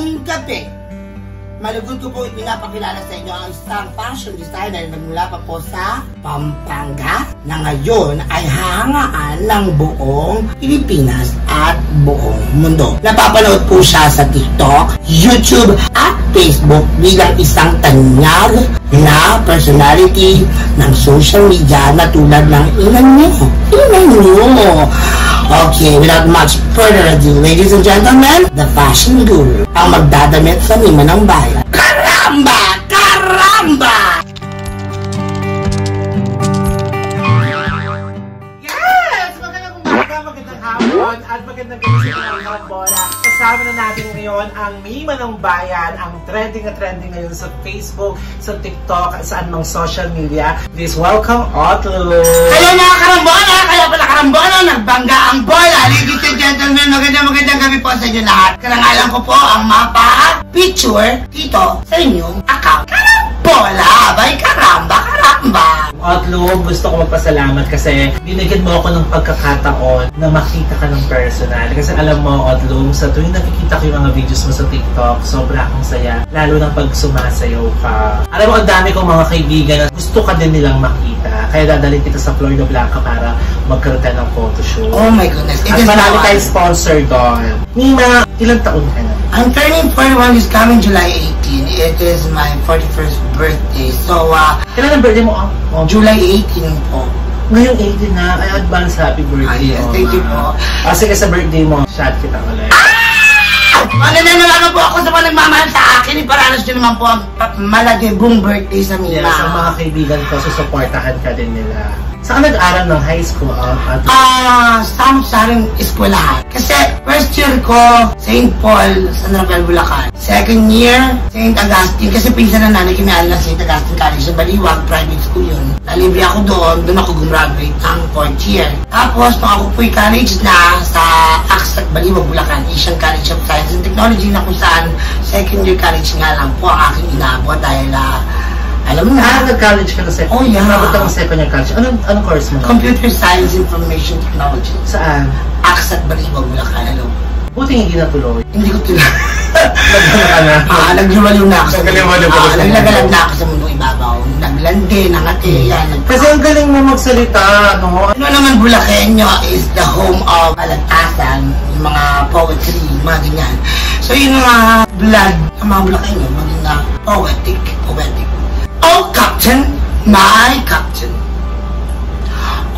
Ngayong gabi, malugod ko po ipinapakilala sa inyo ang isang fashion designer na mula pa po sa Pampanga na ngayon ay hahangaan ng buong Pilipinas at buong mundo. Napapanood po siya sa TikTok, YouTube at Facebook bilang isang tanyag na personality ng social media na tulad ng ilan niyo. Okay, without much further ado, ladies and gentlemen, the fashion guru, ang magdadamit sa Mima ng Bayan. Karamba! Karamba! Yes! Magandang umaga, magandang hapon, at magandang gabi sa mga karambola. Kasama na natin ngayon ang Mima ng Bayan, ang trending na trending ngayon sa Facebook, sa TikTok, at saan mang social media. Please welcome Otlo! Hello mga karambola! Kaya pala karambola, nagbangga ang bola! Ladies and gentlemen, magandang gabi po sa inyo lahat. Karangalan ko po ang mapa-picture dito sa inyong account. Karambola! Bay karamba! Karamba! Otlo, gusto ko magpasalamat kasi binigyan mo ako ng pagkakataon na makita ka ng personal. Kasi alam mo, Otlo, sa tuwing nakikita ko yung mga videos mo sa TikTok, sobra akong saya. Lalo na pag sumasayaw ka. Alam mo, ang dami kong mga kaibigan na gusto ka din nilang makita. Kaya dadalhin kita sa Florida Blanca para magkaroon tayo ng photoshoot. Oh my goodness. At marami tayong sponsor doon. Mima, ilang taon ka na? I'm turning 41 this coming July 18. It is my 41st birthday. So, Kailan ang birthday mo? July 18 po. Ngayong 18 na, ay advance happy birthday. Yes, thank you po. Sige sa birthday mo, shot kita ulit. Mananalo po ako sa mga nagmamahal sa akin. Iparanas nyo naman po ang malagibong birthday sa Mima. Yes, sa mga kaibigan ko, susuportahan ka din nila. Saan ka nag-aral ng high school? Samsaring eskwelahan. Kasi first year ko, St. Paul, San Rafael, Bulacan. Second year, St. Augustine. Kasi pinsan na nanay kinahal na St. Augustine College sa Baliwag, private school yun. Nalibre ako doon ako gumraduate ang 4th year. Tapos, nung ako po'y college na sa AXAC Baliwag, Bulacan, Asian College of Science and Technology, na kung saan second year college nga lang po ang aking inaabot dahil alam mo na. Nag-college ka na second? Oh, yeah. Nabot ang second year college. Anong course mo? Computer Science Information Technology. Saan? AXAC Baliwag, Bulacan. Hello. Buti hindi natuloy. Hindi ko tuloy. Nagkana ka na? Nagliwaliw na ako sa mundo. Naglagalag na ako sa mundo ibabaw. Naglandi, nangati, yan. Kasi ang galing mo magsalita, no? Ano naman Bulakenyo is the home of malagtasan, yung mga poetry, mga ganyan. So yun mga blood ng mga Bulakenyo, maging poetic. Oh, Captain, my Captain.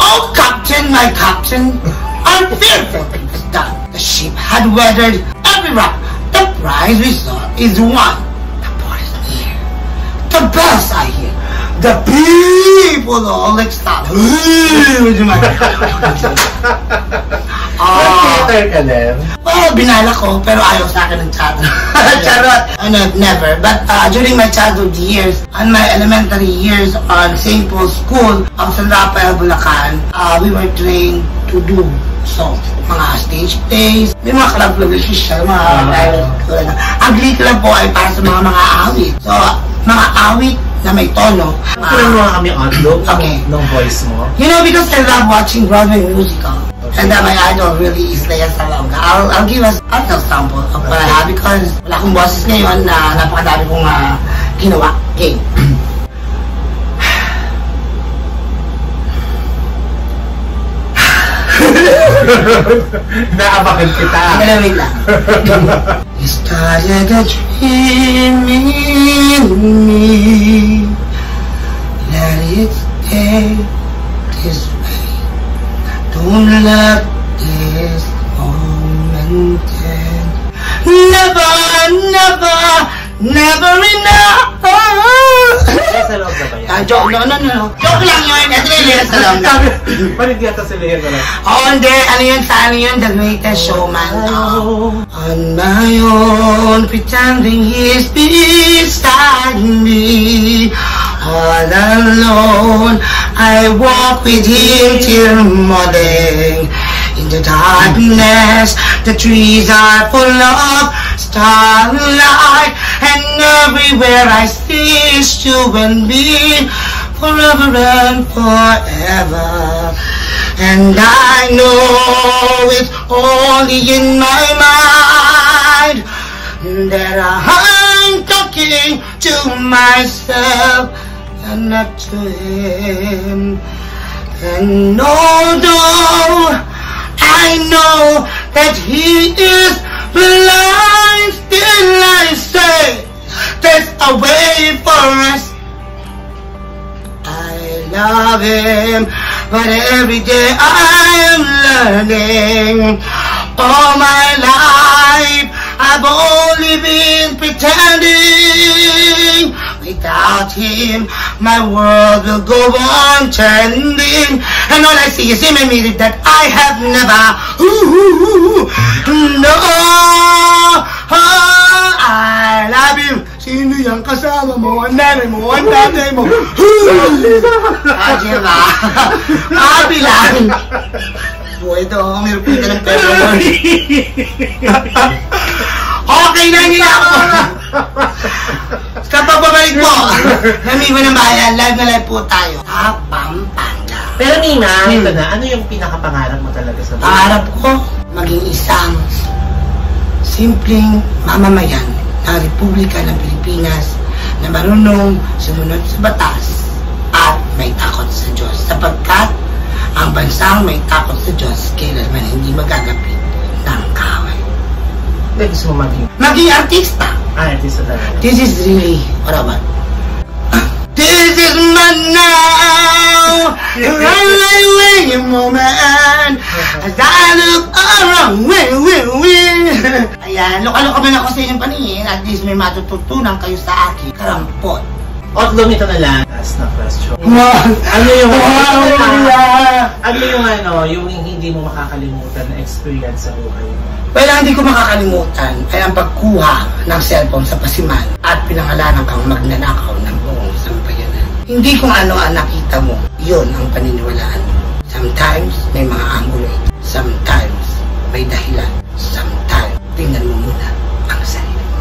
Oh, Captain, my Captain. Unfearful thing was done. The ship had weathered every rock. The prize we saw is won. The port is near. The bells I hear. The people all ecstatic. Theater ka din? Well, binala ko, pero ayaw sa akin ng childhood. Charot! Never. But during my childhood years, on my elementary years on St. Paul's School of San Rafael, Bulacan, we were trained to do mga stage plays, may mga club siya, mga ang Glee Club po ay para sa mga awit. So, mga awit na may tono. Kaya mo kami outlook ng voice mo? You know, because I love watching Broadway musical. And my idol really is Lea Salonga. I'll give us a little sample of what I have because wala akong boses ngayon na napakadami kong ginawa. Okay. Naabakan kita. Wait lang. You started a dream in me. Let it stay this way. Don't let this moment end. Never enough. Sa loob na ba yan? Joke, no. Joke lang yun. Ito yung Lea Salonga. Parang di ata si Lea ka lang. Hindi. Ano yun? The Greatest Showman. On my own, pretending he's beside me. All alone, I walk with him till morning. In the darkness, the trees are full of starlight, and everywhere I see is you and me, forever and forever. And I know it's only in my mind that I'm talking to myself and not to him. And although I know that he is blind, still I say there's a way for us. I love him, but every day I am learning. All my life I've only been pretending. Without him, my world will go on turning, and all I see is him and me that I have never. No, I love him. Sino yung kasama mo? Ang nanay mo? Ang tatay mo? Diba? Happy lang. Buhay ito, ang hirap nito ng pera mo. Okay na nila ako. Kapag babalik po, namiwa ng bayan, live na live po tayo. Pampanga. Pero Nina, ito na, ano yung pinakapangarap mo talaga sa buhay? Pangarap ko, maging isang simpleng mamamayan ng Republika ng Pilipinas na marunong sumunod sa batas at may takot sa Diyos. Sapagkat ang bansang may takot sa Diyos kailanman hindi magagapit ng kaaway. Hindi gusto mo maging? Maging artista. Artista talaga. This is really, what about? This is my now, runaway moment, as I look around, Ayan, loka-loka man ako sa inyong paningin, at least may matututunan kayo sa akin. Karampot. Otlong, ito na lang. Last na question. Wow! Ano yung, Wow! yung hindi mo makakalimutan na experience sa buhay mo? Well, hindi ko makakalimutan ay ang pagkuha ng cellphone sa pasiman at pinangalanan kang magnanakaw ng buong sampayanan. Hindi kung ano ang nakita mo, yun ang paniniwalaan mo. Sometimes may mga angulo, sometimes may dahilan, sometimes tingnan mo muna ang sarili mo.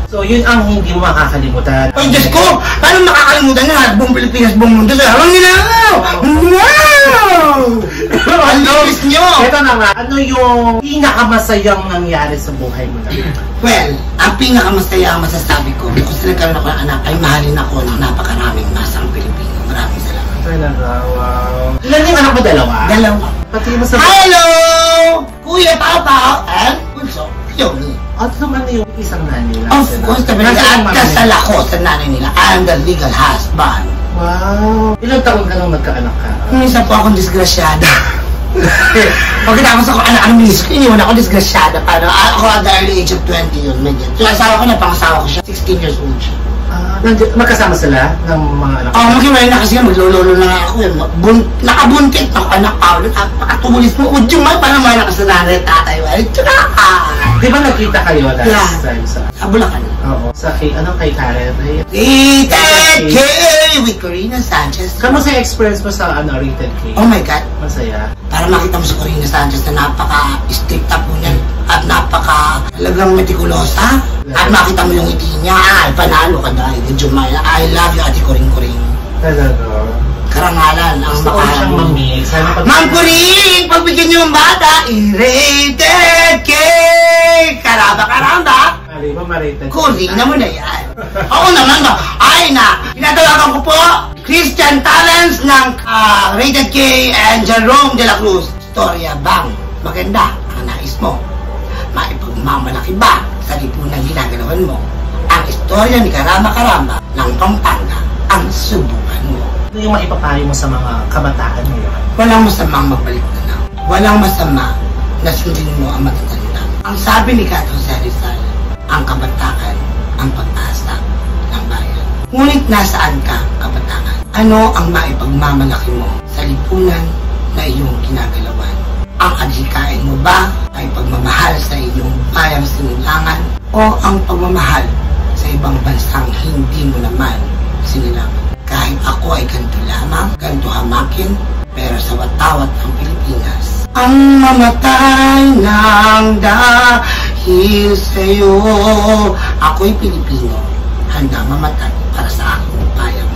So, yun ang hindi mo makakalimutan. Ay, Diyos ko! Paano makakalimutan na buong Pilipinas, buong mundo sa harang nila? Wow! Ang linis nyo! Ito na nga, ano yung pinakamasayang nangyari sa buhay mo na? Well, ang pinakamasaya ang masasabi ko, kasi nagkaroon ako ng anak, ay mahalin ako ng napakaraming masang Pilipino. Maraming salamat. Talaga, wow. Ilan yung anak mo? Dalawa? Dalawa. Pati mo sa... Hello! Kuya Pao and Bunso, Yomi. At naman yung isang nanay lang. Of course, at kasal ako sa nanay nila. I am the legal husband. Wow. Ilang taon ka nang nagkaanak ka? Minsan po akong disgrasyada. Pagkatapos ako anak ng miss ko, iniwan ako disgrasyada. Para ako at the early age of 20 yun. Yung asawa ko, napangasawa ko siya. 16 years old siya. Magkasama sila ng mga anak? Oo, maghiwalay na kasi maglololo na ako. Nakabuntit ako, anak Paolo. Napakatulis mo. Udyo man, parang may nakasananay tatay. Ito na ka. Di ba nagkita kayo last time sa... Sa Bulacan. Oo. Sa kay Karen? Rated K with Corina Sanchez. Kamusta yung experience mo sa Rated K? Oh my God. Masaya. Para makita mo si Corina Sanchez na napaka-strict up po niyan at napaka-talagang metikulosa. At makita mo yung ngiti niya. Ay, panalo ka dahil. I love you, Ate Kuring-Kuring. Talaga. Karangalan ang gusto ko siyang mamig. Ma'am Kuring, pagbigyan niyo ang bata, i-rated K! Karamba! Mali ba ma-rated? Kuring na mo na yan. Oo naman ba? Ay na, pinatawagan ko po, Christian Talents ng Rated K and Jerome de la Cruz. Storya bang maganda ang nais mo? Maipagmamalaki ba sa lipunang ginagalawan mo? Ang istorya ni Karamba ng Pampanga ang subukan mo. Ano yung maipapayo mo sa mga kabataan ngayon? Walang masamang magbalik na. Walang masama na sundin mo ang matatanda. Ang sabi ni Cato Rizal, ang kabataan ang pag-asa ng bayan. Ngunit nasaan ka, kabataan? Ano ang maipagmamalaki mo sa lipunan na iyong kinagalawan? Ang adhikain mo ba ay pagmamahal sa iyong bayang sinilangan o ang pagmamahal sa ibang bansang hindi mo naman sinilangan? Kahit ako ay ganito lamang, ganito hamakin, pero sa watawat ang Pilipinas, ang mamatay ng dahil sa'yo. Ako'y Pilipino, handa mamatay para sa aking bayang